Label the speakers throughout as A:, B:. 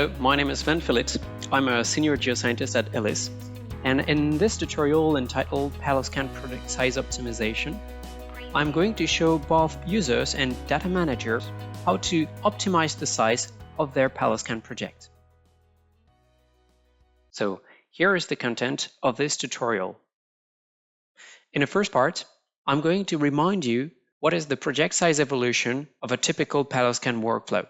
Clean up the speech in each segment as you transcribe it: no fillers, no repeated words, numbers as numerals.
A: Hello, my name is Sven-Philipp. I'm a senior geoscientist at ELIS, and in this tutorial entitled PaleoScan Project Size Optimization, I'm going to show both users and data managers how to optimize the size of their PaleoScan project. So here is the content of this tutorial. In the first part, I'm going to remind you what is the project size evolution of a typical PaleoScan workflow.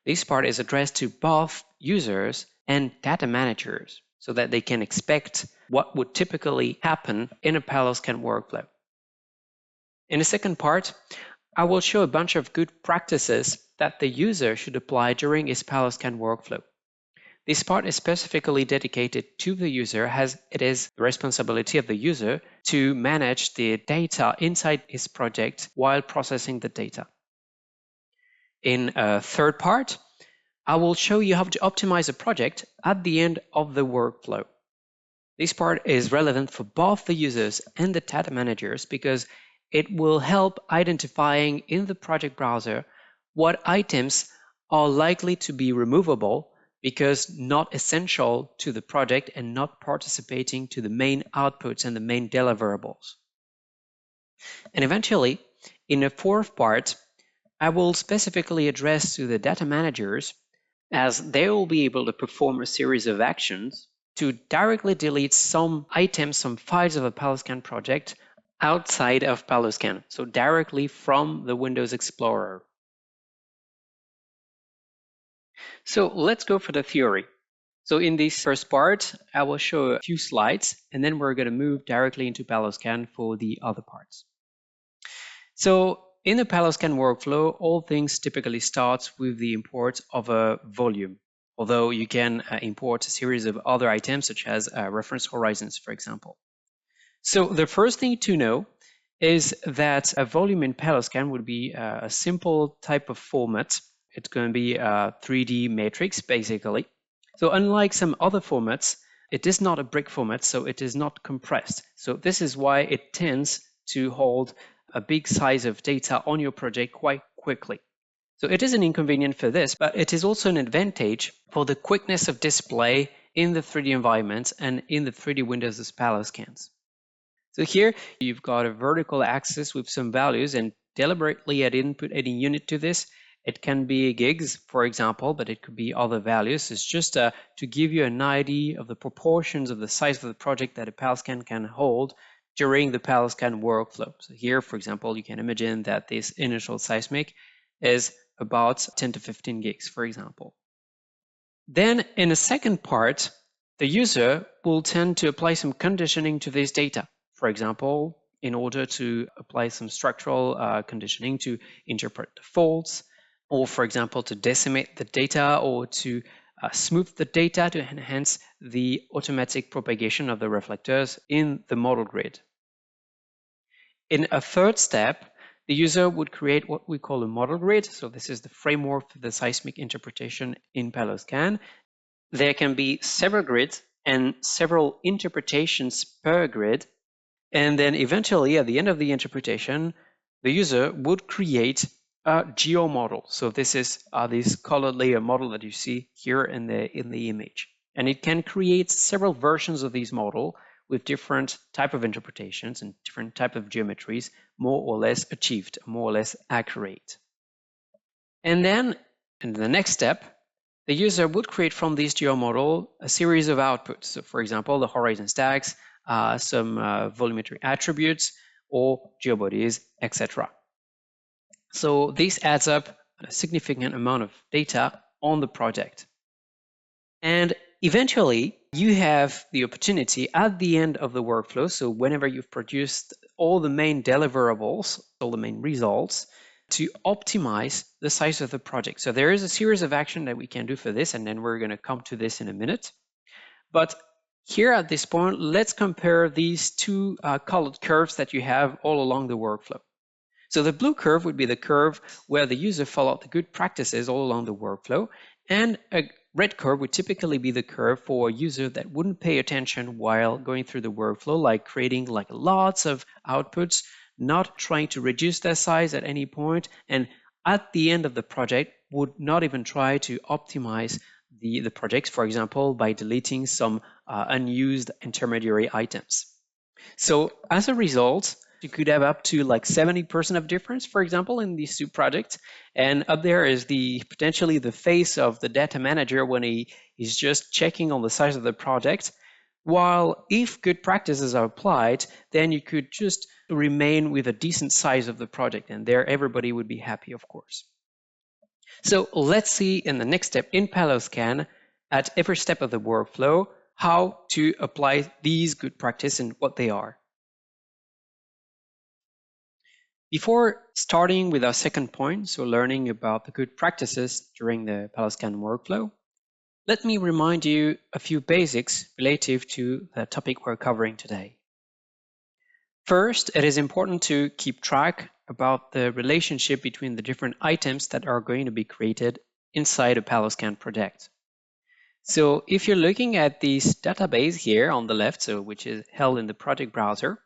A: This part is addressed to both users and data managers so that they can expect what would typically happen in a PaleoScan workflow. In the second part, I will show a bunch of good practices that the user should apply during his PaleoScan workflow. This part is specifically dedicated to the user as it is the responsibility of the user to manage the data inside his project while processing the data. In a third part, I will show you how to optimize a project at the end of the workflow. This part is relevant for both the users and the data managers because it will help identifying in the project browser what items are likely to be removable because not essential to the project and not participating to the main outputs and the main deliverables. And eventually, in the fourth part, I will specifically address to the data managers as they will be able to perform a series of actions to directly delete some items, some files of a PaleoScan project outside of PaleoScan, so directly from the Windows Explorer. So let's go for the theory. So in this first part, I will show a few slides, and then we're going to move directly into PaleoScan for the other parts. So in the PaleoScan workflow, all things typically start with the import of a volume, although you can import a series of other items such as reference horizons, for example. So the first thing to know is that a volume in PaleoScan would be a simple type of format. It's going to be a 3D matrix, basically. So unlike some other formats, it is not a brick format, so it is not compressed. So this is why it tends to hold a big size of data on your project quite quickly. So it is an inconvenience for this, but it is also an advantage for the quickness of display in the 3D environments and in the 3D windows as PaleoScans. So here you've got a vertical axis with some values, and deliberately I didn't put any unit to this. It can be gigs, for example, but it could be other values. It's just to give you an idea of the proportions of the size of the project that a PaleoScan can hold during the PaleoScan workflow. So here, for example, you can imagine that this initial seismic is about 10 to 15 gigs, for example. Then in the second part, the user will tend to apply some conditioning to this data. For example, in order to apply some structural conditioning to interpret the faults, or for example, to decimate the data or to smooth the data to enhance the automatic propagation of the reflectors in the model grid. In a third step, the user would create what we call a model grid. So this is the framework for the seismic interpretation in PaleoScan. There can be several grids and several interpretations per grid. And then eventually, at the end of the interpretation, the user would create a geomodel. So this is this colored layer model that you see here in the image. And it can create several versions of these model with different type of interpretations and different type of geometries, more or less achieved, more or less accurate. And then in the next step, the user would create from this geomodel a series of outputs. So for example, the horizon stacks, some volumetric attributes or geobodies, etc. So this adds up a significant amount of data on the project. And eventually, you have the opportunity at the end of the workflow, so whenever you've produced all the main deliverables, all the main results, to optimize the size of the project. So there is a series of action that we can do for this, and then we're going to come to this in a minute. But here at this point, let's compare these two colored curves that you have all along the workflow. So the blue curve would be the curve where the user followed the good practices all along the workflow, and a red curve would typically be the curve for a user that wouldn't pay attention while going through the workflow, like creating lots of outputs, not trying to reduce their size at any point, and at the end of the project would not even try to optimize the project, for example, by deleting some unused intermediary items. So as a result, you could have up to like 70% of difference, for example, in these two projects. And up there is potentially the face of the data manager when he is just checking on the size of the project. While if good practices are applied, then you could just remain with a decent size of the project, and there everybody would be happy, of course. So let's see in the next step in PaleoScan, at every step of the workflow, how to apply these good practices and what they are. Before starting with our second point, so learning about the good practices during the PaleoScan workflow, let me remind you a few basics relative to the topic we're covering today. First, it is important to keep track about the relationship between the different items that are going to be created inside a PaleoScan project. So if you're looking at this database here on the left, so which is held in the project browser,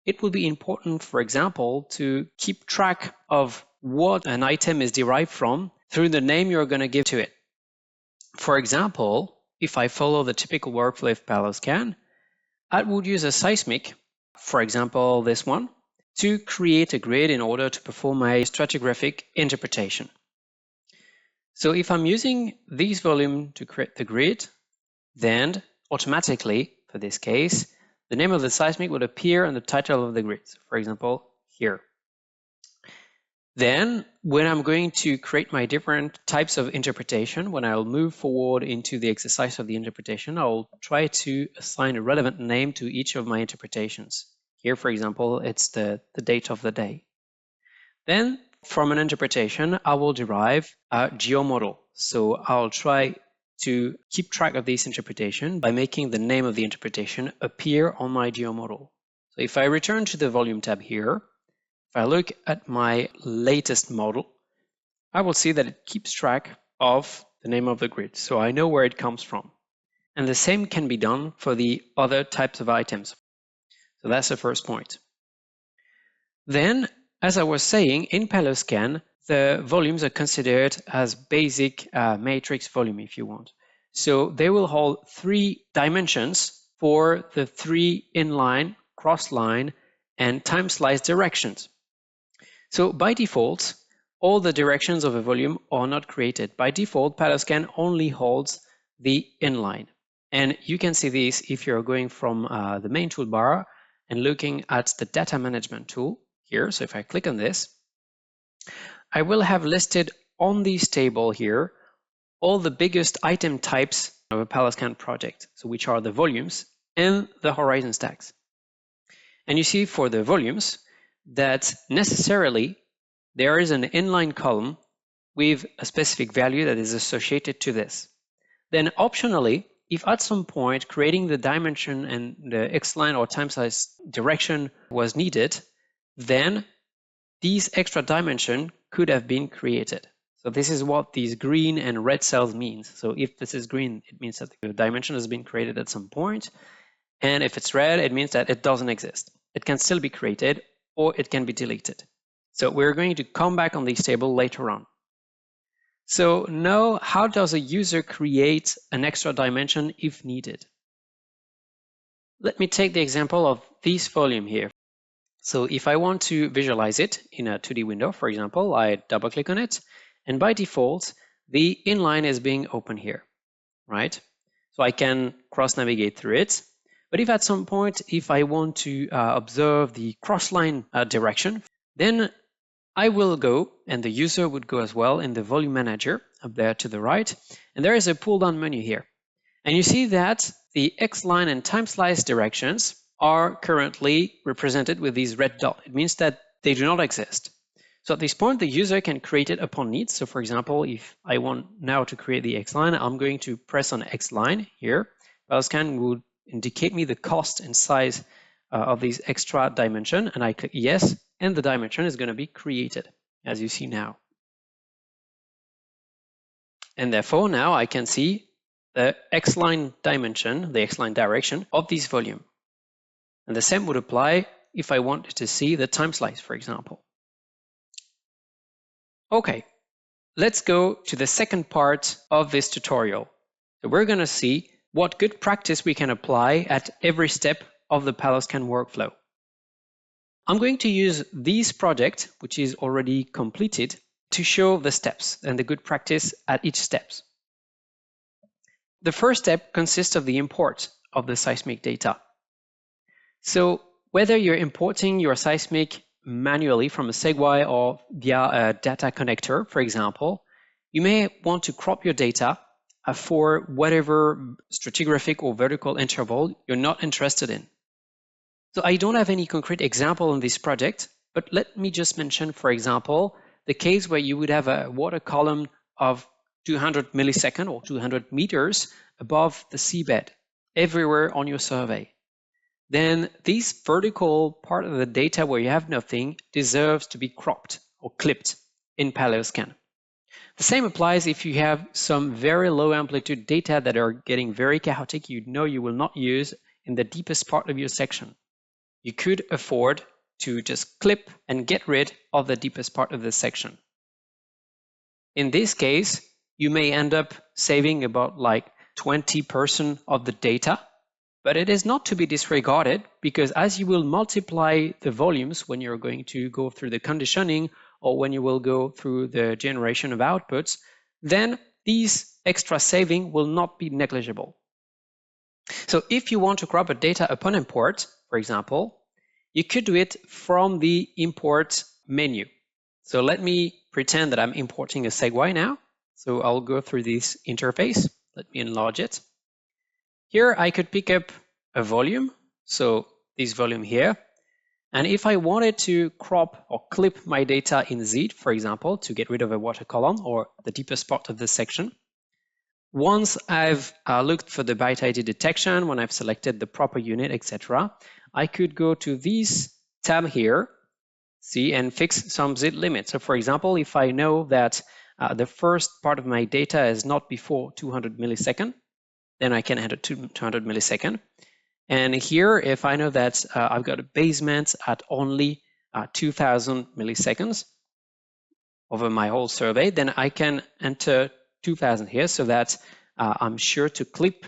A: it will be important, for example, to keep track of what an item is derived from through the name you're going to give to it. For example, if I follow the typical workflow of PaleoScan, I would use a seismic, for example, this one, to create a grid in order to perform a stratigraphic interpretation. So if I'm using this volume to create the grid, then automatically, for this case, the name of the seismic would appear in the title of the grid. So for example, here. Then, when I'm going to create my different types of interpretation, when I'll move forward into the exercise of the interpretation, I'll try to assign a relevant name to each of my interpretations. Here, for example, it's the date of the day. Then, from an interpretation, I will derive a geomodel. So I'll try to keep track of this interpretation by making the name of the interpretation appear on my geomodel. So if I return to the volume tab here, if I look at my latest model, I will see that it keeps track of the name of the grid, so I know where it comes from. And the same can be done for the other types of items. So that's the first point. Then, as I was saying, in PaleoScan, the volumes are considered as basic matrix volume, if you want. So they will hold 3 dimensions for the 3 inline, cross-line, and time-slice directions. So by default, all the directions of a volume are not created. By default, PaleoScan only holds the inline. And you can see this if you're going from the main toolbar and looking at the data management tool here. So if I click on this, I will have listed on this table here all the biggest item types of a PaleoScan project, so which are the volumes and the horizon stacks. And you see for the volumes that necessarily there is an inline column with a specific value that is associated to this. Then optionally, if at some point creating the dimension and the X-line or time slice direction was needed, then these extra dimension could have been created. So this is what these green and red cells means. So if this is green, it means that the dimension has been created at some point. And if it's red, it means that it doesn't exist. It can still be created or it can be deleted. So we're going to come back on this table later on. So now, how does a user create an extra dimension if needed? Let me take the example of this volume here. So if I want to visualize it in a 2D window, for example, I double click on it, and by default, the inline is being open here, right? So I can cross navigate through it. But if at some point, if I want to observe the cross-line direction, then I will go, and the user would go as well in the volume manager up there to the right, and there is a pull-down menu here. And you see that the X-line and time slice directions are currently represented with these red dots. It means that they do not exist. So at this point, the user can create it upon need. So for example, if I want now to create the X-line, I'm going to press on X-line here. PaleoScan would indicate me the cost and size of these extra dimension, and I click yes, and the dimension is going to be created, as you see now. And therefore, now I can see the X-line dimension, the X-line direction of this volume. And the same would apply if I wanted to see the time slice, for example. Okay, let's go to the second part of this tutorial, So we're going to see what good practice we can apply at every step of the PaleoScan workflow. I'm going to use this project, which is already completed, to show the steps and the good practice at each step. The first step consists of the import of the seismic data. So whether you're importing your seismic manually from a Segway or via a data connector, for example, you may want to crop your data for whatever stratigraphic or vertical interval you're not interested in. So I don't have any concrete example in this project, but let me just mention, for example, the case where you would have a water column of 200 milliseconds or 200 meters above the seabed everywhere on your survey. Then this vertical part of the data where you have nothing deserves to be cropped or clipped in PaleoScan. The same applies if you have some very low amplitude data that are getting very chaotic, you know you will not use in the deepest part of your section. You could afford to just clip and get rid of the deepest part of the section. In this case, you may end up saving about like 20% of the data, but it is not to be disregarded because as you will multiply the volumes when you're going to go through the conditioning or when you will go through the generation of outputs, then these extra saving will not be negligible. So if you want to crop a data upon import, for example, you could do it from the import menu. So let me pretend that I'm importing a Segway now. So I'll go through this interface. Let me enlarge it. Here I could pick up a volume, so this volume here. And if I wanted to crop or clip my data in Z, for example, to get rid of a water column or the deepest part of the section, once I've looked for the bite ID detection, when I've selected the proper unit, etc., I could go to this tab here, see, and fix some Z limit. So for example, if I know that the first part of my data is not before 200 milliseconds, then I can enter 200 milliseconds. And here, if I know that I've got a basement at only 2000 milliseconds over my whole survey, then I can enter 2000 here so that I'm sure to clip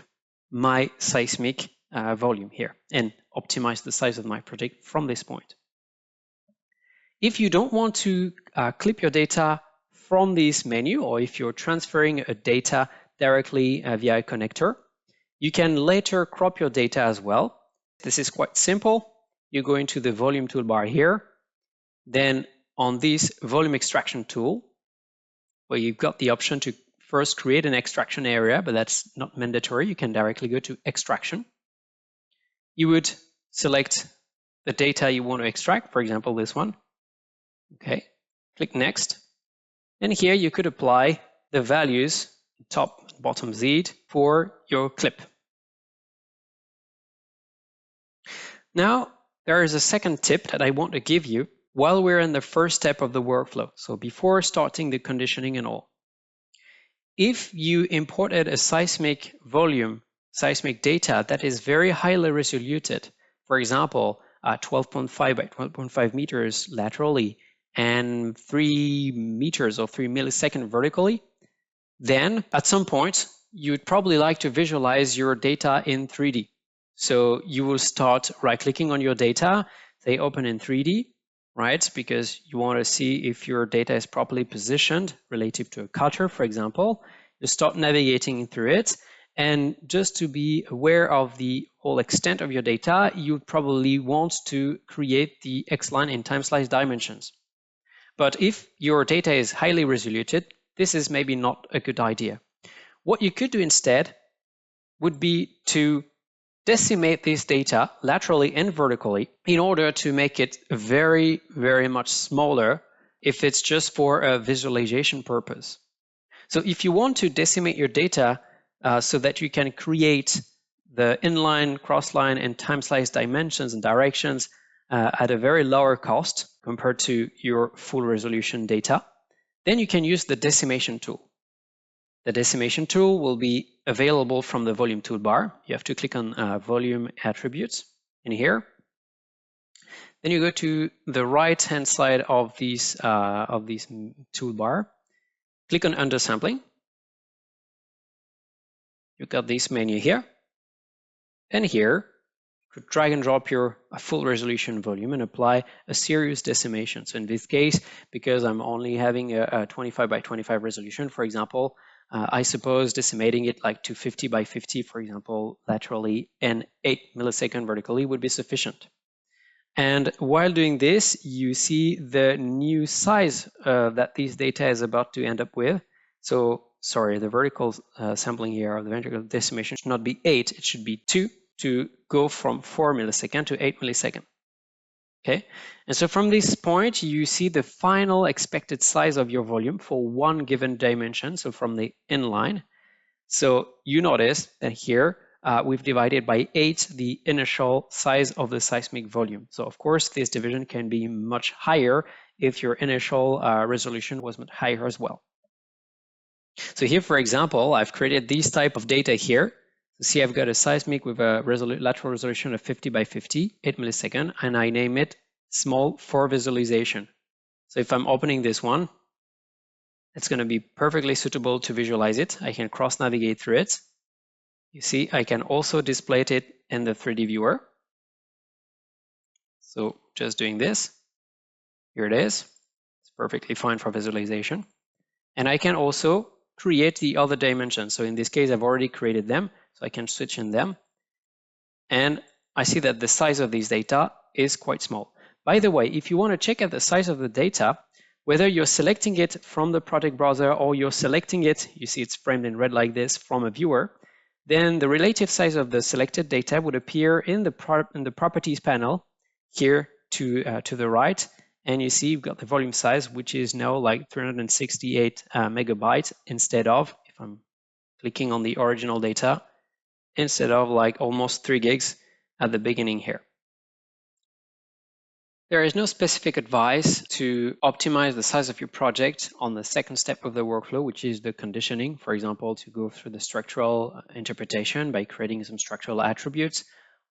A: my seismic volume here and optimize the size of my project from this point. If you don't want to clip your data from this menu, or if you're transferring a data directly via a connector, you can later crop your data as well. This is quite simple. You go into the volume toolbar here, then on this volume extraction tool, where you've got the option to first create an extraction area, but that's not mandatory. You can directly go to extraction. You would select the data you want to extract, for example, this one. Okay, click next. And here you could apply the values, top, bottom Z, for your clip. Now, there is a second tip that I want to give you while we're in the first step of the workflow. So before starting the conditioning and all. If you imported a seismic volume, seismic data that is very highly resoluted, for example, 12.5 by 12.5 meters laterally and 3 meters or 3 milliseconds vertically, then at some point, you'd probably like to visualize your data in 3D. So you will start right-clicking on your data, say open in 3D, right? Because you want to see if your data is properly positioned relative to a cutter, for example. You start navigating through it. And just to be aware of the whole extent of your data, you probably want to create the X-line in time slice dimensions. But if your data is highly resoluted, this is maybe not a good idea. What you could do instead would be to decimate this data laterally and vertically in order to make it very, very much smaller if it's just for a visualization purpose. So if you want to decimate your data so that you can create the inline, crossline, and time slice dimensions and directions at a very lower cost compared to your full resolution data, then you can use the decimation tool. The decimation tool will be available from the volume toolbar. You have to click on volume attributes in here. Then you go to the right-hand side of this toolbar. Click on undersampling. you've got this menu here, and here you could drag and drop your full resolution volume and apply a serious decimation. So in this case, because I'm only having a 25 by 25 resolution, for example, I suppose decimating it like to 50 by 50, for example, laterally, and 8 milliseconds vertically would be sufficient. And while doing this, you see the new size that this data is about to end up with. So, sorry, the vertical sampling here of the vertical decimation should not be 8, it should be 2 to go from 4 milliseconds to 8 milliseconds. Okay, and so from this point, you see the final expected size of your volume for one given dimension, so from the inline. So you notice that here, we've divided by 8 the initial size of the seismic volume. So of course, this division can be much higher if your initial resolution was much higher as well. So here, for example, I've created this type of data here. So see, I've got a seismic with a lateral resolution of 50 by 50, 8 milliseconds, and I name it small for visualization. So if I'm opening this one, it's going to be perfectly suitable to visualize it. I can cross navigate through it. You see, I can also display it in the 3D viewer. So just doing this, here it is. It's perfectly fine for visualization. And I can also create the other dimensions. So in this case, I've already created them, so I can switch in them. And I see that the size of these data is quite small. By the way, if you want to check out the size of the data, whether you're selecting it from the project browser or you're selecting it, you see it's framed in red like this, from a viewer, then the relative size of the selected data would appear in the properties panel here to the right. And you see you've got the volume size, which is now like 368 megabytes instead of, if I'm clicking on the original data, instead of like almost 3 gigs at the beginning here. There is no specific advice to optimize the size of your project on the second step of the workflow, which is the conditioning. For example, to go through the structural interpretation by creating some structural attributes,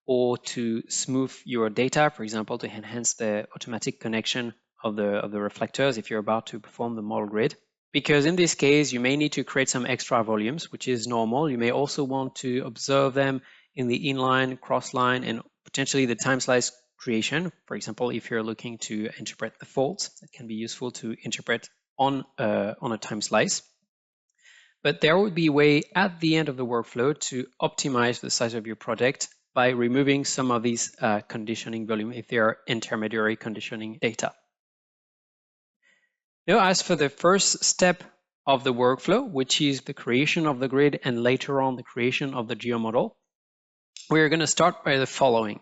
A: or to smooth your data, for example, to enhance the automatic connection of the reflectors if you're about to perform the model grid. Because in this case, you may need to create some extra volumes, which is normal. You may also want to observe them in the inline, cross-line, and potentially the time slice creation. For example, if you're looking to interpret the faults, that can be useful to interpret on a time slice. But there would be a way at the end of the workflow to optimize the size of your project by removing some of these conditioning volume if they are intermediary conditioning data. Now, as for the first step of the workflow, which is the creation of the grid and later on the creation of the geomodel, we're going to start by the following.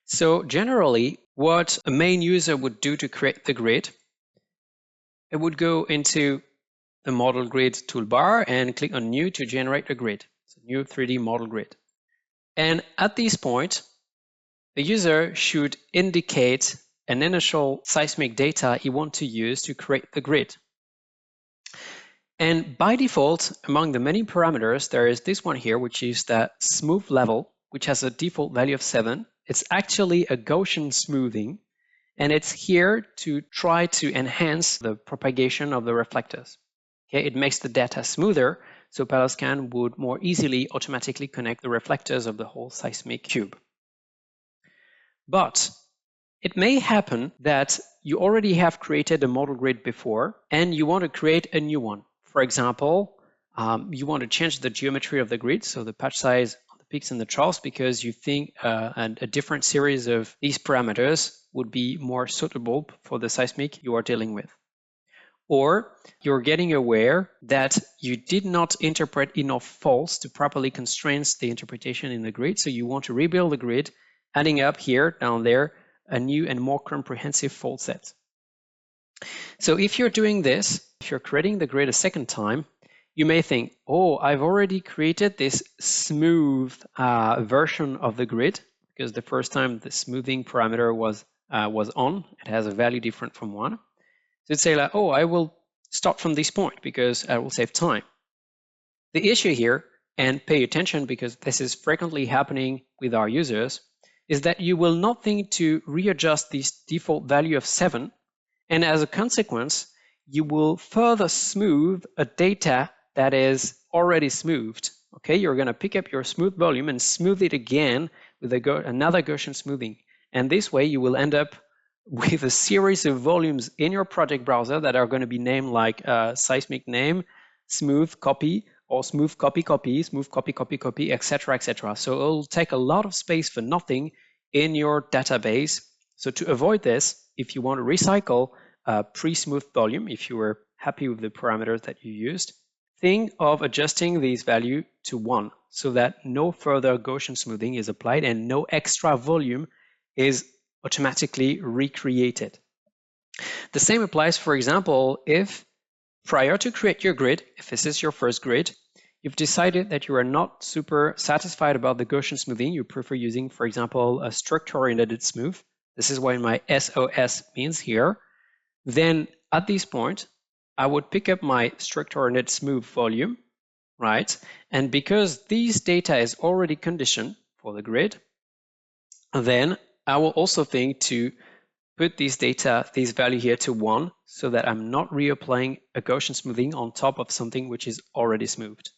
A: So generally, what a main user would do to create the grid, it would go into the model grid toolbar and click on new to generate a grid. So new 3D model grid. And at this point, the user should indicate an initial seismic data he wants to use to create the grid. And by default, among the many parameters, there is this one here, which is the smooth level, which has a default value of 7. It's actually a Gaussian smoothing, and it's here to try to enhance the propagation of the reflectors. Okay, it makes the data smoother, so PaleoScan would more easily automatically connect the reflectors of the whole seismic cube. But it may happen that you already have created a model grid before, and you want to create a new one. For example, you want to change the geometry of the grid, so the patch size of the peaks and the troughs, because you think a different series of these parameters would be more suitable for the seismic you are dealing with. Or you're getting aware that you did not interpret enough faults to properly constrain the interpretation in the grid, so you want to rebuild the grid, adding up here, down there, a new and more comprehensive fault set. So if you're doing this, if you're creating the grid a second time, you may think, oh, I've already created this smooth version of the grid, because the first time the smoothing parameter was on, it has a value different from 1. So you'd say like, oh, I will start from this point because I will save time. The issue here, and pay attention because this is frequently happening with our users, is that you will not think to readjust this default value of 7, and as a consequence, you will further smooth a data that is already smoothed. okay, you're going to pick up your smooth volume and smooth it again with another Gaussian smoothing. And this way you will end up with a series of volumes in your project browser that are going to be named like seismic name, smooth copy, or smooth copy copy, smooth copy copy copy, etc., etc. So it'll take a lot of space for nothing in your database. So to avoid this, if you want to recycle pre-smooth volume, if you were happy with the parameters that you used, think of adjusting these value to 1 so that no further Gaussian smoothing is applied and no extra volume is automatically recreated. The same applies, for example, if prior to create your grid, if this is your first grid, you've decided that you are not super satisfied about the Gaussian smoothing, you prefer using, for example, a structure-oriented smooth. This is what my SOS means here. Then at this point, I would pick up my structure-oriented smooth volume, right? And because these data is already conditioned for the grid, then I will also think to put this value here to 1 so that I'm not reapplying a Gaussian smoothing on top of something which is already smoothed.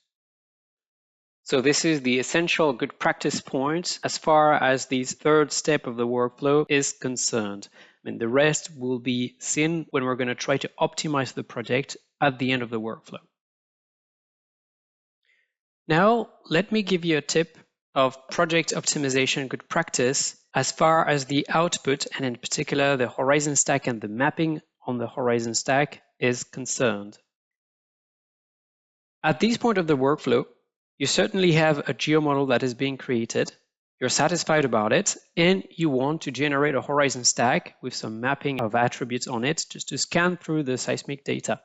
A: So this is the essential good practice point as far as this third step of the workflow is concerned. I mean, the rest will be seen when we're going to try to optimize the project at the end of the workflow. Now, let me give you a tip of project optimization good practice as far as the output, and in particular the horizon stack and the mapping on the horizon stack is concerned. At this point of the workflow, you certainly have a geomodel that is being created, you're satisfied about it, and you want to generate a horizon stack with some mapping of attributes on it just to scan through the seismic data.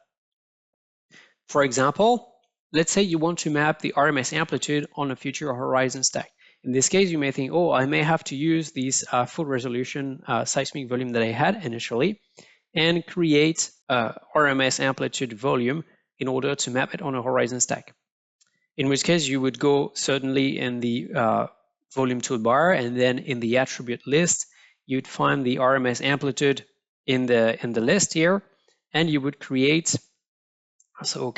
A: For example, let's say you want to map the RMS amplitude on a future horizon stack. In this case, you may think, oh, I may have to use this full resolution seismic volume that I had initially and create a RMS amplitude volume in order to map it on a horizon stack. In which case, you would go certainly in the volume toolbar, and then in the attribute list, you'd find the RMS amplitude in the list here, and you would create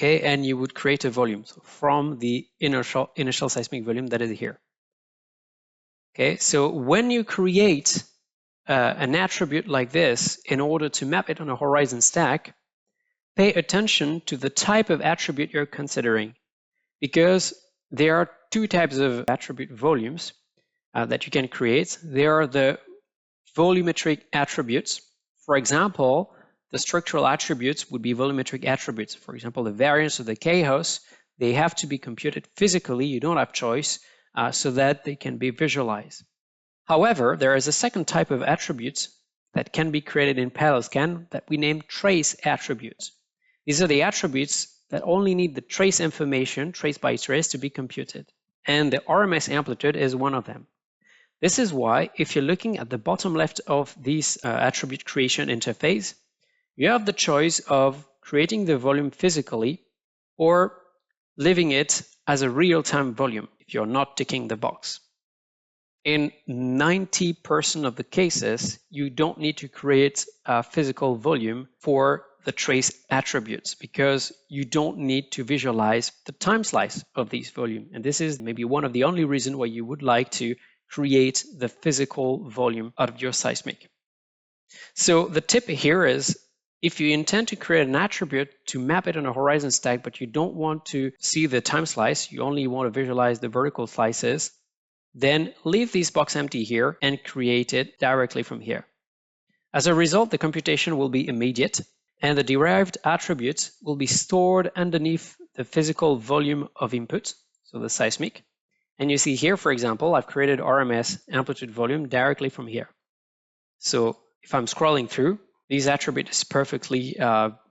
A: and you would create a volume from the initial seismic volume that is here. Okay, so when you create an attribute like this in order to map it on a horizon stack, pay attention to the type of attribute you're considering, because there are two types of attribute volumes that you can create. There are the volumetric attributes. For example, the structural attributes would be volumetric attributes. For example, the variance of the chaos, they have to be computed physically. You don't have choice so that they can be visualized. However, there is a second type of attributes that can be created in PaleoScan that we name trace attributes. These are the attributes that only need the trace information, trace by trace, to be computed. And the RMS amplitude is one of them. This is why, if you're looking at the bottom left of this attribute creation interface, you have the choice of creating the volume physically or leaving it as a real-time volume if you're not ticking the box. In 90% of the cases, you don't need to create a physical volume for the trace attributes because you don't need to visualize the time slice of this volume. And this is maybe one of the only reasons why you would like to create the physical volume out of your seismic. So the tip here is, if you intend to create an attribute to map it on a horizon stack, but you don't want to see the time slice, you only want to visualize the vertical slices, then leave this box empty here and create it directly from here. As a result, the computation will be immediate, and the derived attributes will be stored underneath the physical volume of input, so the seismic. And you see here, for example, I've created RMS amplitude volume directly from here. So if I'm scrolling through, this attribute is perfectly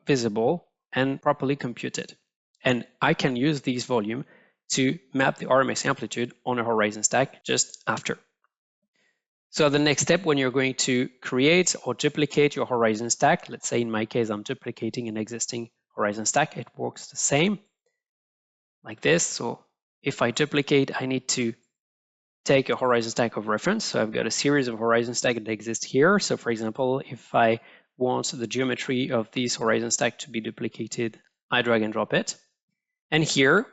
A: visible and properly computed. And I can use this volume to map the RMS amplitude on a horizon stack just after. So the next step when you're going to create or duplicate your horizon stack, let's say in my case, I'm duplicating an existing horizon stack, it works the same like this. So if I duplicate, I need to take a horizon stack of reference. So I've got a series of horizon stacks that exist here. So for example, if I want the geometry of this horizon stack to be duplicated, I drag and drop it. And here,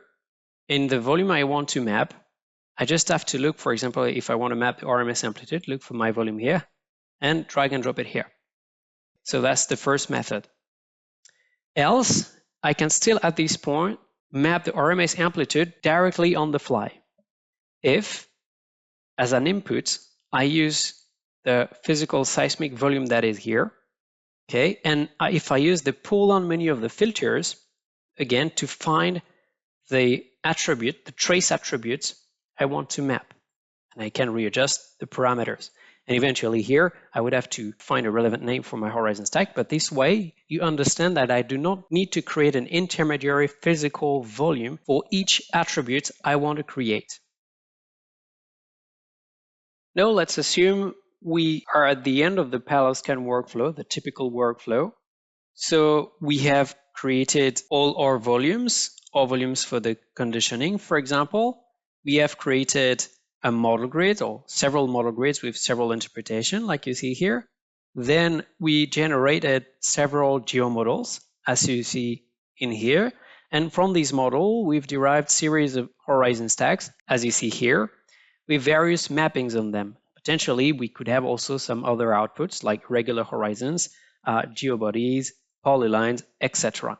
A: in the volume I want to map, I just have to look, for example, if I want to map the RMS amplitude, look for my volume here and drag and drop it here. So that's the first method. Else, I can still at this point map the RMS amplitude directly on the fly. If, as an input, I use the physical seismic volume that is here, okay, and if I use the pull-down menu of the filters, again, to find the attribute, the trace attributes I want to map, and I can readjust the parameters. And eventually here, I would have to find a relevant name for my horizon stack, but this way you understand that I do not need to create an intermediary physical volume for each attribute I want to create. Now let's assume we are at the end of the PaleoScan workflow, the typical workflow. So we have created all our volumes for the conditioning, for example. We have created a model grid or several model grids with several interpretations, like you see here. Then we generated several geomodels, as you see in here. And from these models, we've derived series of horizon stacks, as you see here, with various mappings on them. Potentially, we could have also some other outputs like regular horizons, geobodies, polylines, etc.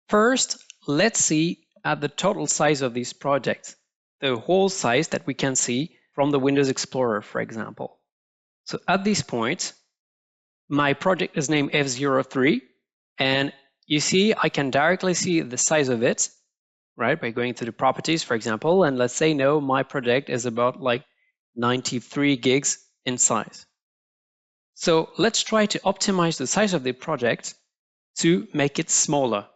A: First, let's see at the total size of this project, the whole size that we can see from the Windows Explorer, for example. So at this point, my project is named F03, and you see I can directly see the size of it, right, by going to the properties, for example, and let's say no, my project is about like 93 gigs in size. So let's try to optimize the size of the project to make it smaller.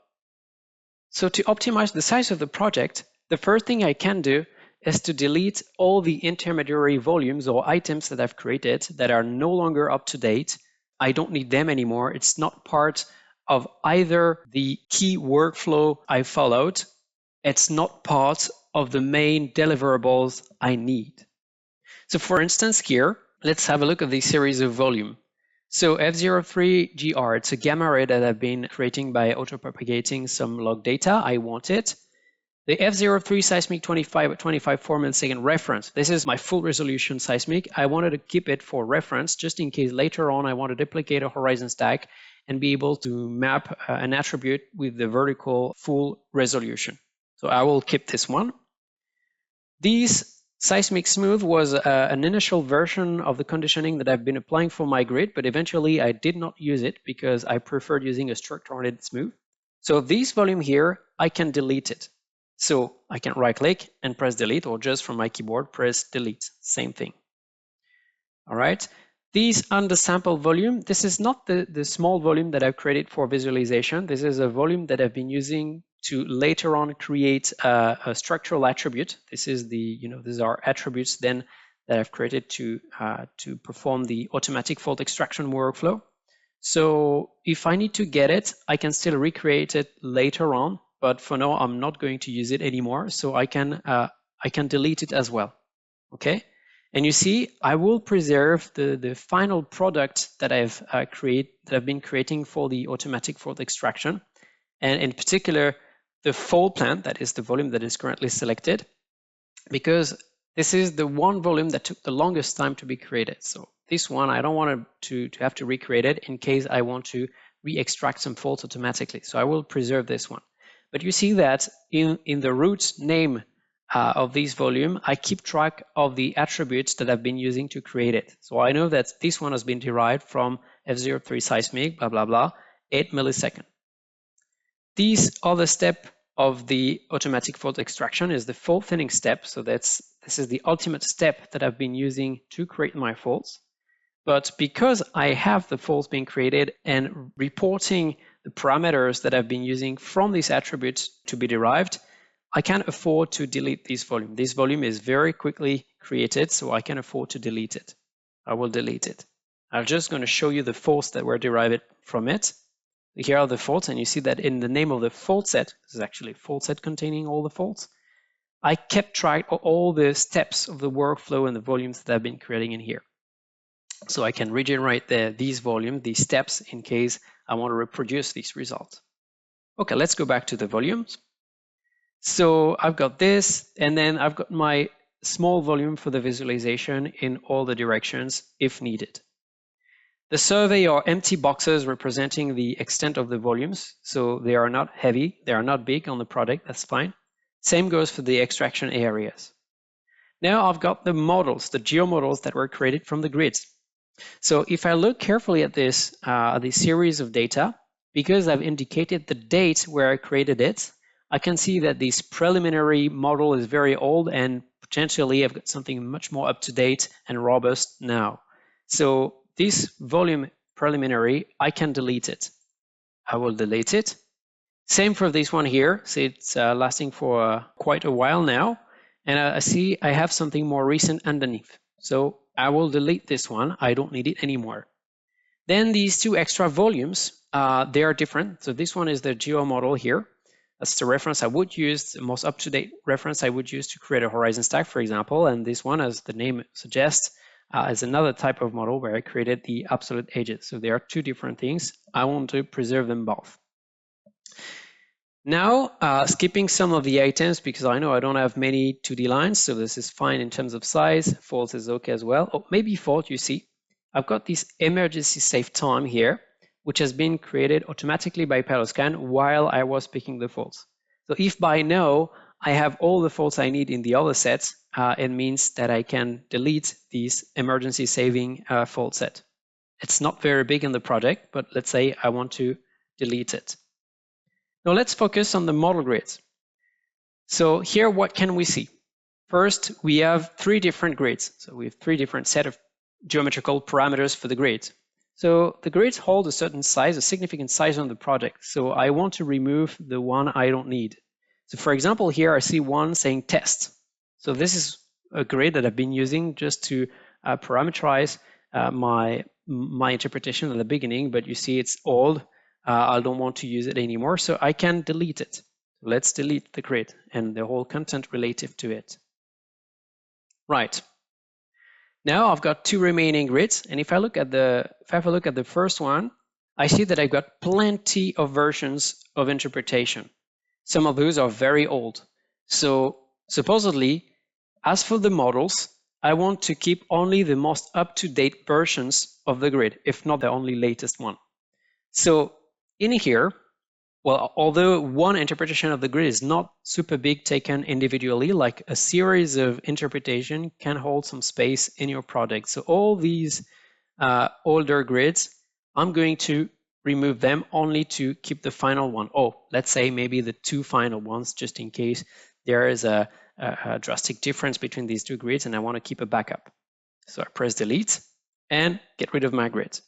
A: So to optimize the size of the project, the first thing I can do is to delete all the intermediary volumes or items that I've created that are no longer up to date. I don't need them anymore. It's not part of either the key workflow I followed. It's not part of the main deliverables I need. So for instance here, let's have a look at the series of volume. So F03GR, it's a gamma ray that I've been creating by auto-propagating some log data. I want it. The F03 seismic 25 at 25 4-millisecond reference. This is my full resolution seismic. I wanted to keep it for reference just in case later on I want to duplicate a horizon stack and be able to map an attribute with the vertical full resolution. So I will keep this one. These Seismic Smooth was an initial version of the conditioning that I've been applying for my grid, but eventually I did not use it because I preferred using a structure-oriented smooth. So this volume here, I can delete it. So I can right-click and press delete, or just from my keyboard, press delete, same thing. All right. These undersampled volume, this is not the small volume that I've created for visualization. This is a volume that I've been using to later on create a structural attribute. This is these are attributes then that I've created to perform the automatic fault extraction workflow. So if I need to get it, I can still recreate it later on, but for now I'm not going to use it anymore. So I can delete it as well. Okay. And you see, I will preserve the final product that I've been creating for the automatic fault extraction, and in particular, the fault plan, that is the volume that is currently selected, because this is the one volume that took the longest time to be created. So this one, I don't want to have to recreate it in case I want to re-extract some faults automatically. So I will preserve this one. But you see that in the root name of this volume, I keep track of the attributes that I've been using to create it. So I know that this one has been derived from F03 seismic, blah, blah, blah, 8 millisecond. This other step of the automatic fault extraction is the fault thinning step. So this is the ultimate step that I've been using to create my faults. But because I have the faults being created and reporting the parameters that I've been using from these attributes to be derived, I can't afford to delete this volume. This volume is very quickly created, so I can afford to delete it. I will delete it. I'm just going to show you the faults that were derived from it. Here are the faults, and you see that in the name of the fault set, this is actually a fault set containing all the faults, I kept track of all the steps of the workflow and the volumes that I've been creating in here. So I can regenerate these volumes, these steps, in case I want to reproduce these results. Okay, let's go back to the volumes. So I've got this, and then I've got my small volume for the visualization in all the directions if needed. The survey are empty boxes representing the extent of the volumes, so they are not heavy, they are not big on the product, that's fine. Same goes for the extraction areas. Now I've got the models, the geomodels that were created from the grids. So if I look carefully at this series of data, because I've indicated the date where I created it, I can see that this preliminary model is very old and potentially I've got something much more up to date and robust now. So this volume preliminary, I can delete it. I will delete it. Same for this one here. So it's lasting for quite a while now. And I see I have something more recent underneath. So I will delete this one. I don't need it anymore. Then these two extra volumes, they are different. So this one is the geo model here. That's the reference I would use, the most up-to-date reference I would use to create a horizon stack, for example. And this one, as the name suggests, is another type of model where I created the absolute edges. So there are two different things. I want to preserve them both. Now, skipping some of the items because I know I don't have many 2D lines, so this is fine in terms of size. False is okay as well. Oh, maybe fault, you see. I've got this emergency save time here, which has been created automatically by PaleoScan while I was picking the faults. So if by now I have all the faults I need in the other sets, it means that I can delete this emergency saving fault set. It's not very big in the project, but let's say I want to delete it. Now let's focus on the model grids. So here, what can we see? First, we have three different grids. So we have three different set of geometrical parameters for the grids. So the grids hold a certain size, a significant size on the project. So I want to remove the one I don't need. So for example, here I see one saying test. So this is a grid that I've been using just to parameterize my interpretation at the beginning, but you see it's old. I don't want to use it anymore, so I can delete it. Let's delete the grid and the whole content relative to it. Right. Now I've got two remaining grids, and if I look at the first one, I see that I've got plenty of versions of interpretation. Some of those are very old. So supposedly, as for the models, I want to keep only the most up-to-date versions of the grid, if not the only latest one. So in here, well, although one interpretation of the grid is not super big taken individually, like a series of interpretation can hold some space in your project. So all these older grids, I'm going to remove them only to keep the final one. Oh, let's say maybe the two final ones, just in case there is a drastic difference between these two grids and I want to keep a backup. So I press delete and get rid of my grid.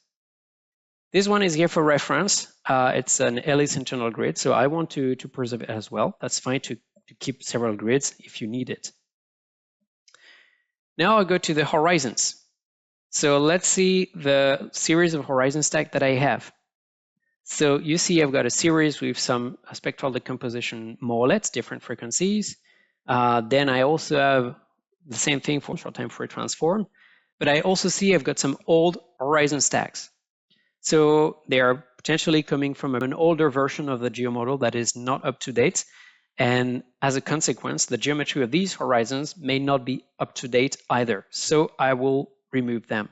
A: This one is here for reference. It's an Ellis internal grid, so I want to preserve it as well. That's fine to keep several grids if you need it. Now I'll go to the horizons. So let's see the series of horizon stack that I have. So you see I've got a series with some spectral decomposition morelets, different frequencies. Then I also have the same thing for short-time Fourier transform, but I also see I've got some old horizon stacks. So they are potentially coming from an older version of the geomodel that is not up to date. And as a consequence, the geometry of these horizons may not be up to date either. So I will remove them.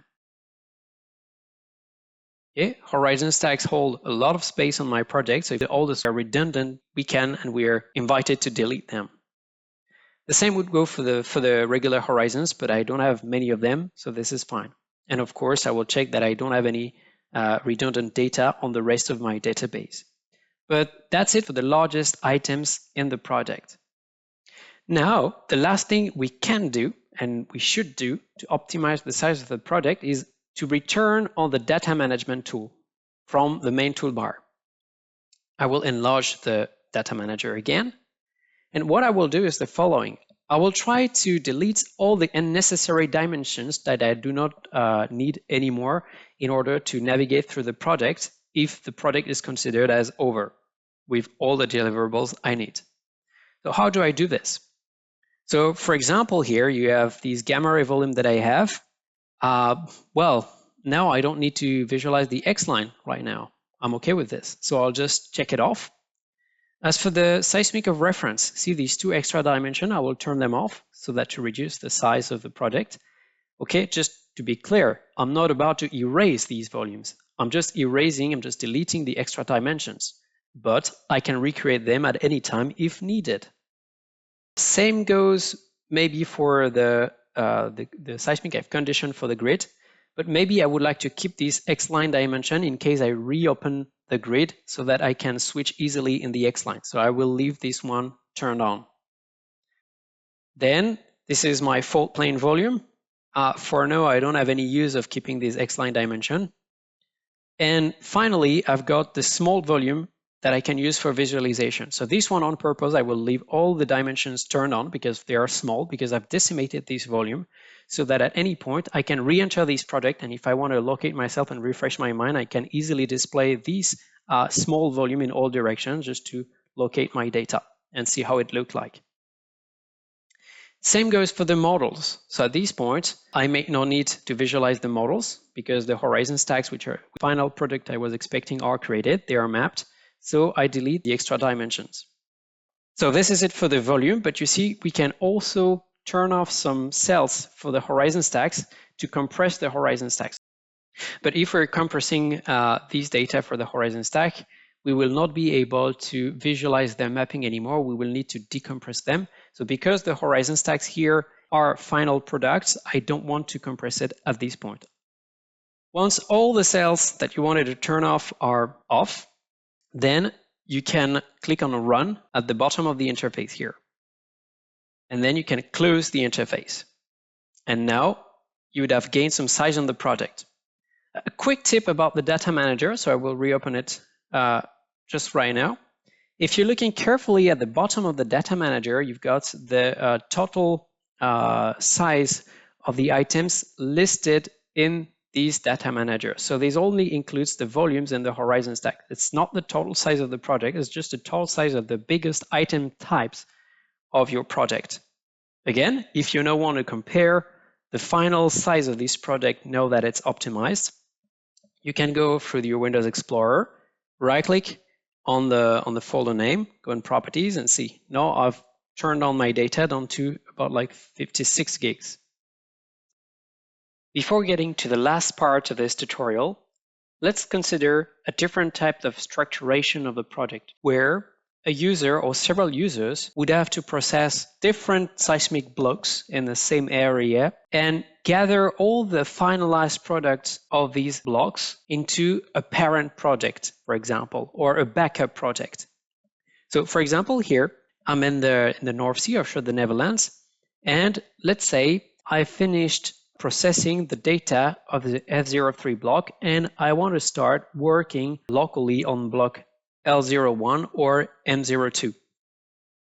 A: Okay, horizon stacks hold a lot of space on my project. So if the oldest are redundant, we can and we are invited to delete them. The same would go for the regular horizons, but I don't have many of them, so this is fine. And of course, I will check that I don't have any redundant data on the rest of my database. But that's it for the largest items in the project. Now, the last thing we can do, and we should do, to optimize the size of the project is to return on the data management tool from the main toolbar. I will enlarge the data manager again. And what I will do is the following. I will try to delete all the unnecessary dimensions that I do not need anymore in order to navigate through the project if the project is considered as over with all the deliverables I need. So how do I do this? So for example, here you have these gamma ray volume that I have. Well, now I don't need to visualize the X line right now. I'm okay with this. So I'll just check it off. As for the seismic of reference, see these two extra dimensions, I will turn them off so that to reduce the size of the project. Okay, just to be clear, I'm not about to erase these volumes. I'm just deleting the extra dimensions, but I can recreate them at any time if needed. Same goes maybe for the seismic F condition for the grid, but maybe I would like to keep this X-line dimension in case I reopen the grid so that I can switch easily in the X-line. So I will leave this one turned on. Then this is my fault plane volume. For now, I don't have any use of keeping this X-line dimension. And finally, I've got the small volume that I can use for visualization. So this one on purpose, I will leave all the dimensions turned on because they are small, because I've decimated this volume, so that at any point I can re-enter this project. And if I want to locate myself and refresh my mind, I can easily display this small volume in all directions just to locate my data and see how it looked like. Same goes for the models. So at this point, I may not need to visualize the models because the horizon stacks, which are the final product I was expecting, are created. They are mapped. So I delete the extra dimensions. So this is it for the volume, but you see we can also turn off some cells for the horizon stacks to compress the horizon stacks. But if we're compressing these data for the horizon stack, we will not be able to visualize their mapping anymore. We will need to decompress them. So because the horizon stacks here are final products, I don't want to compress it at this point. Once all the cells that you wanted to turn off are off, then you can click on Run at the bottom of the interface here. And then you can close the interface. And now you would have gained some size on the project. A quick tip about the data manager, so I will reopen it just right now. If you're looking carefully at the bottom of the data manager, you've got the total size of the items listed in these data manager. So this only includes the volumes and the horizon stack. It's not the total size of the project, it's just the total size of the biggest item types of your project. Again, if you now want to compare the final size of this project, know that it's optimized, you can go through your Windows Explorer, right-click on the folder name, go in Properties and see. Now I've turned on my data down to about like 56 gigs. Before getting to the last part of this tutorial, let's consider a different type of structuration of the project, where a user or several users would have to process different seismic blocks in the same area and gather all the finalized products of these blocks into a parent project, for example, or a backup project. So for example, here, I'm in the North Sea offshore the Netherlands, and let's say I finished processing the data of the F03 block and I want to start working locally on block L01 or M02.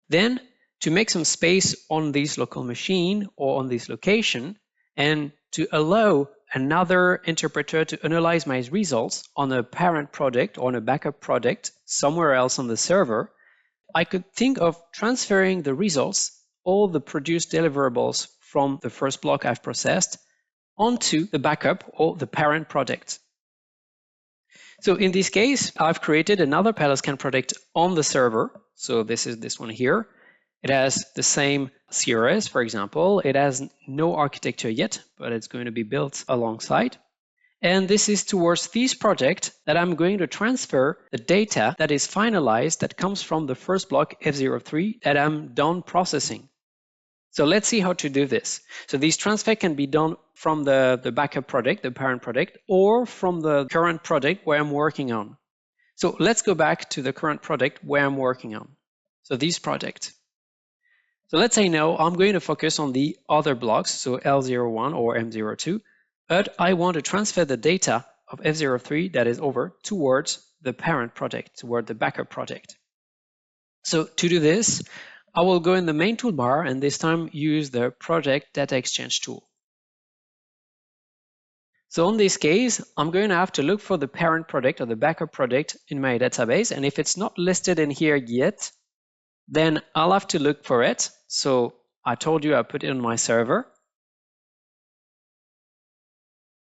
A: Then, to make some space on this local machine or on this location, and to allow another interpreter to analyze my results on a parent project or on a backup project somewhere else on the server, I could think of transferring the results, all the produced deliverables from the first block I've processed, onto the backup or the parent project. So in this case, I've created another PaleoScan project on the server. So this is this one here. It has the same CRS, for example. It has no architecture yet, but it's going to be built alongside. And this is towards this project that I'm going to transfer the data that is finalized that comes from the first block F03 that I'm done processing. So let's see how to do this. So this transfer can be done from the backup project, the parent project, or from the current project where I'm working on. So let's go back to the current project where I'm working on. So this project. So let's say now I'm going to focus on the other blocks, so L01 or M02, but I want to transfer the data of F03 that is over towards the parent project, toward the backup project. So to do this, I will go in the main toolbar and this time use the Project Data Exchange tool. So in this case, I'm going to have to look for the parent project or the backup project in my database. And if it's not listed in here yet, then I'll have to look for it. So I told you I put it on my server.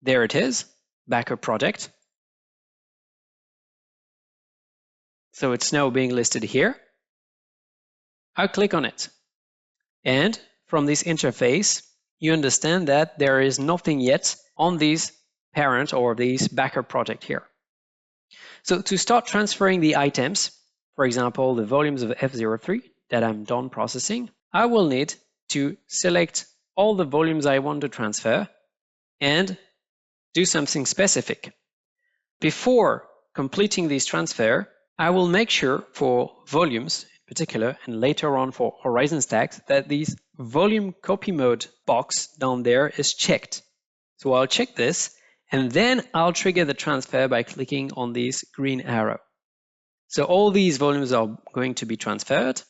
A: There it is, backup project. So it's now being listed here. I'll click on it. And from this interface, you understand that there is nothing yet on this parent or this backup project here. So to start transferring the items, for example, the volumes of F03 that I'm done processing, I will need to select all the volumes I want to transfer and do something specific. Before completing this transfer, I will make sure for volumes in particular, and later on for horizon stacks, that this volume copy mode box down there is checked. So I'll check this, and then I'll trigger the transfer by clicking on this green arrow. So all these volumes are going to be transferred.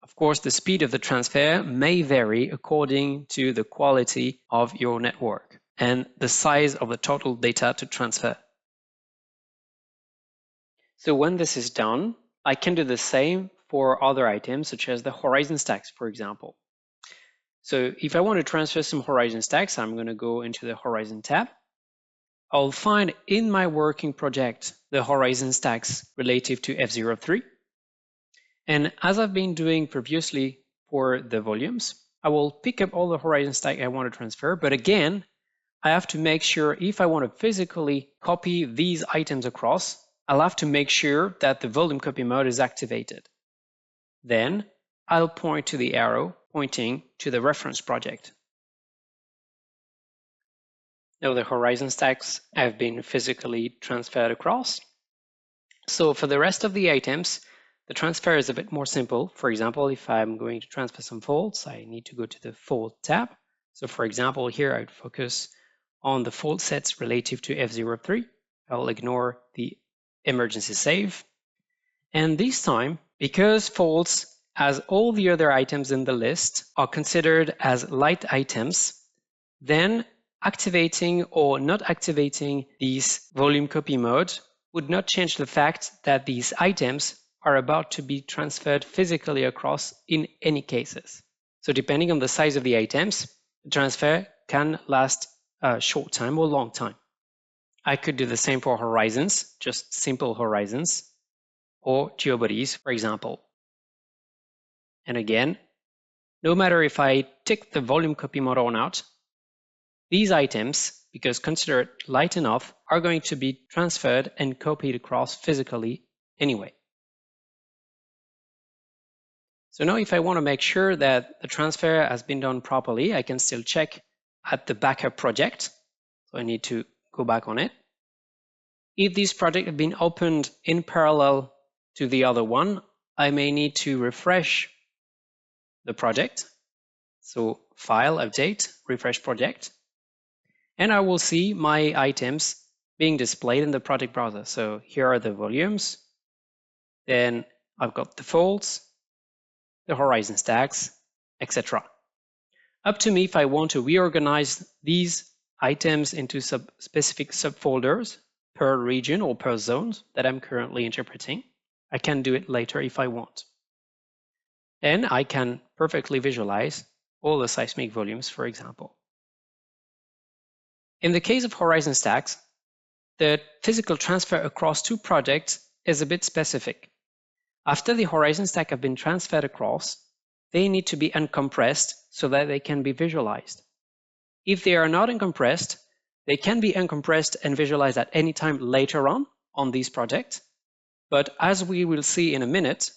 A: Of course, the speed of the transfer may vary according to the quality of your network and the size of the total data to transfer. So when this is done, I can do the same for other items, such as the horizon stacks, for example. So if I want to transfer some horizon stacks, I'm going to go into the Horizon tab. I'll find in my working project the horizon stacks relative to F03. And as I've been doing previously for the volumes, I will pick up all the horizon stack I want to transfer. But again, I have to make sure if I want to physically copy these items across, I'll have to make sure that the volume copy mode is activated. Then I'll point to the arrow pointing to the reference project. Now the horizon stacks have been physically transferred across. So for the rest of the items, the transfer is a bit more simple. For example, if I'm going to transfer some faults, I need to go to the Fault tab. So for example, here I would focus on the fault sets relative to F03. I'll ignore the emergency save. And this time, because faults, as all the other items in the list, are considered as light items, then activating or not activating this volume copy mode would not change the fact that these items are about to be transferred physically across in any cases. So depending on the size of the items, the transfer can last a short time or long time. I could do the same for horizons, just simple horizons, or geobodies, for example. And again, no matter if I tick the volume copy mode or not, these items, because considered light enough, are going to be transferred and copied across physically anyway. So now if I want to make sure that the transfer has been done properly, I can still check at the backup project. So I need to go back on it. If this project has been opened in parallel to the other one, I may need to refresh the project. So File, Update, Refresh Project. And I will see my items being displayed in the project browser. So here are the volumes. Then I've got the faults, the horizon stacks, etc. Up to me if I want to reorganize these items into specific subfolders per region or per zones that I'm currently interpreting. I can do it later if I want. And I can perfectly visualize all the seismic volumes, for example. In the case of horizon stacks, the physical transfer across two projects is a bit specific. After the horizon stack have been transferred across, they need to be uncompressed so that they can be visualized. If they are not uncompressed, they can be uncompressed and visualized at any time later on this project. But as we will see in a minute,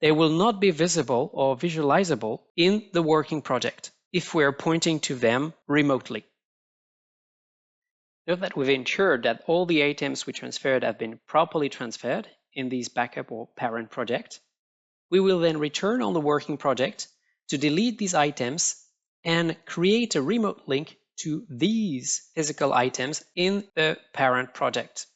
A: they will not be visible or visualizable in the working project if we're pointing to them remotely. Note that we've ensured that all the items we transferred have been properly transferred in this backup or parent project. We will then return on the working project to delete these items and create a remote link to these physical items in the parent project.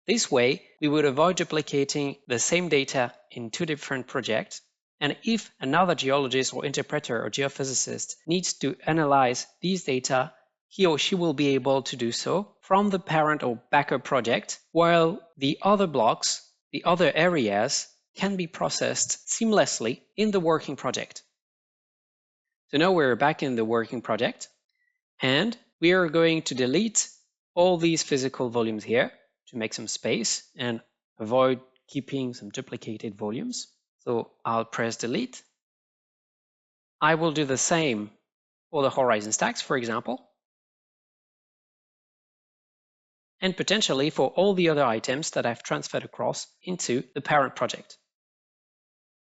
A: This way, we would avoid duplicating the same data in two different projects. And if another geologist or interpreter or geophysicist needs to analyze these data, he or she will be able to do so from the parent or backup project, while the other blocks, the other areas, can be processed seamlessly in the working project. So now we're back in the working project, and we are going to delete all these physical volumes here to make some space and avoid keeping some duplicated volumes. So I'll press delete, I will do the same for the horizon stacks, for example, and potentially for all the other items that I've transferred across into the parent project.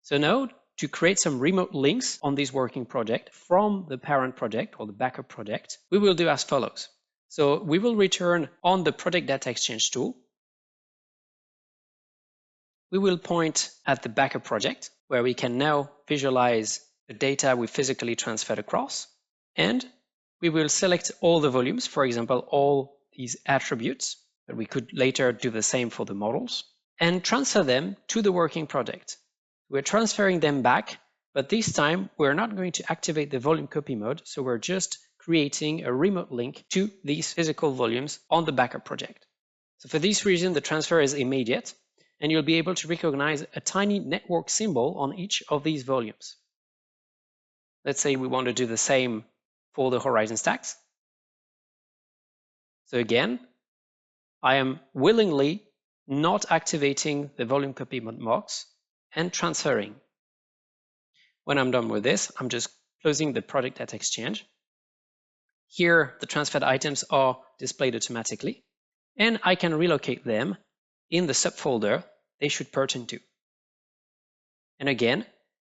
A: So now, to create some remote links on this working project from the parent project or the backup project, we will do as follows. So we will return on the project data exchange tool. We will point at the backup project where we can now visualize the data we physically transferred across. And we will select all the volumes, for example, all these attributes, but we could later do the same for the models, and transfer them to the working project. We're transferring them back, but this time we're not going to activate the volume copy mode, so we're just creating a remote link to these physical volumes on the backup project. So for this reason, the transfer is immediate, and you'll be able to recognize a tiny network symbol on each of these volumes. Let's say we want to do the same for the horizon stacks. So again, I am willingly not activating the volume copy mode box and transferring. When I'm done with this, I'm just closing the project data exchange. Here, the transferred items are displayed automatically, and I can relocate them in the subfolder they should pertain to. And again,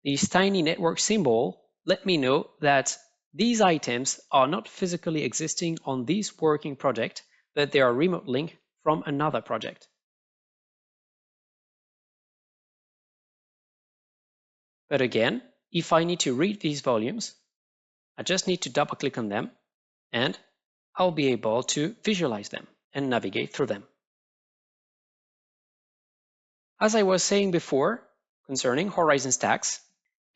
A: this tiny network symbol let me know that these items are not physically existing on this working project, but they are a remote link from another project. But again, if I need to read these volumes, I just need to double click on them and I'll be able to visualize them and navigate through them. As I was saying before concerning horizon stacks,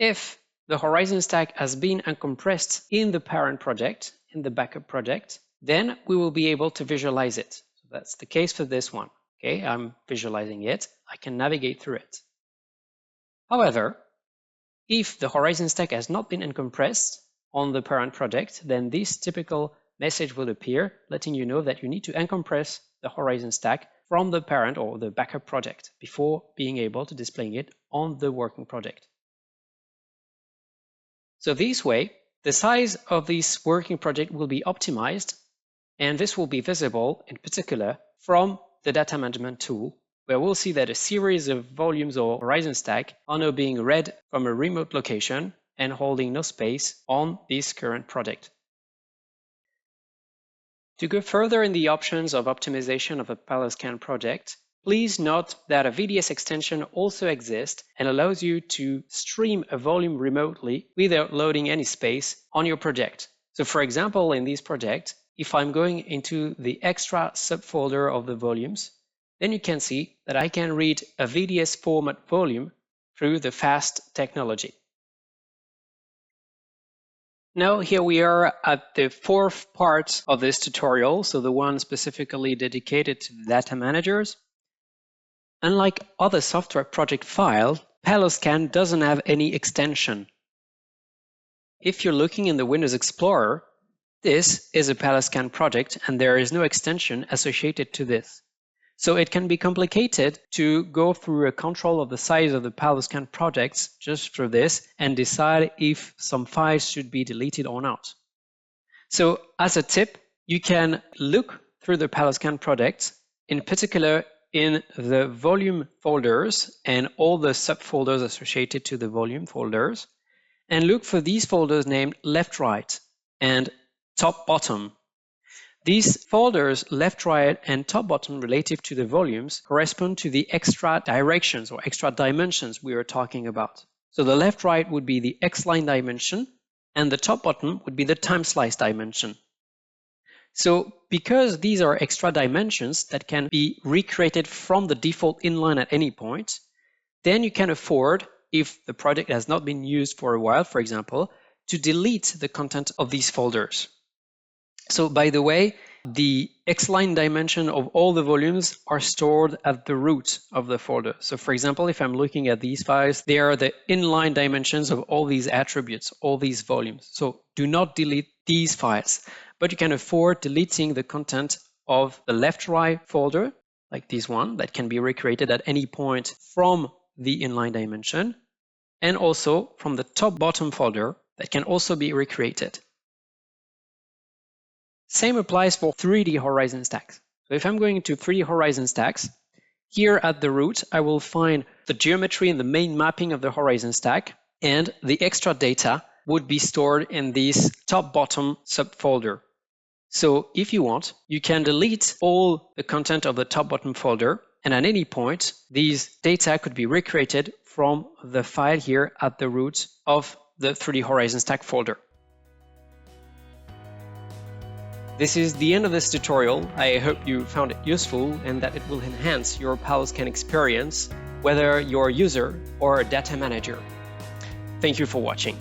A: if the horizon stack has been uncompressed in the parent project, in the backup project, then we will be able to visualize it. So that's the case for this one. Okay, I'm visualizing it. I can navigate through it. However, if the horizon stack has not been uncompressed on the parent project, then this typical message will appear letting you know that you need to uncompress the horizon stack from the parent or the backup project before being able to display it on the working project. So this way, the size of this working project will be optimized, and this will be visible in particular from the data management tool, where we'll see that a series of volumes or horizon stack are now being read from a remote location and holding no space on this current project. To go further in the options of optimization of a PaleoScan project, please note that a VDS extension also exists and allows you to stream a volume remotely without loading any space on your project. So for example, in this project, if I'm going into the extra subfolder of the volumes, then you can see that I can read a VDS format volume through the FAST technology. Now here we are at the fourth part of this tutorial, so the one specifically dedicated to the data managers. Unlike other software project files, PaleoScan doesn't have any extension. If you're looking in the Windows Explorer, this is a PaleoScan project and there is no extension associated to this. So it can be complicated to go through a control of the size of the PaleoScan projects just through this and decide if some files should be deleted or not. So as a tip, you can look through the PaleoScan projects, in particular in the volume folders and all the subfolders associated to the volume folders, and look for these folders named left, right, and top, bottom. These folders, left, right, and top, bottom, relative to the volumes correspond to the extra directions or extra dimensions we are talking about. So the left, right would be the X-line dimension, and the top, bottom would be the time slice dimension. So because these are extra dimensions that can be recreated from the default inline at any point, then you can afford, if the project has not been used for a while, for example, to delete the content of these folders. So by the way, the X-line dimension of all the volumes are stored at the root of the folder. So for example, if I'm looking at these files, they are the inline dimensions of all these attributes, all these volumes. So do not delete these files, but you can afford deleting the content of the left-right folder, like this one, that can be recreated at any point from the inline dimension, and also from the top-bottom folder that can also be recreated. Same applies for 3D horizon stacks. So if I'm going to 3D horizon stacks, here at the root, I will find the geometry and the main mapping of the horizon stack, and the extra data would be stored in this top-bottom subfolder. So if you want, you can delete all the content of the top-bottom folder, and at any point, these data could be recreated from the file here at the root of the 3D horizon stack folder. This is the end of this tutorial. I hope you found it useful and that it will enhance your PaleoScan experience, whether you're a user or a data manager. Thank you for watching.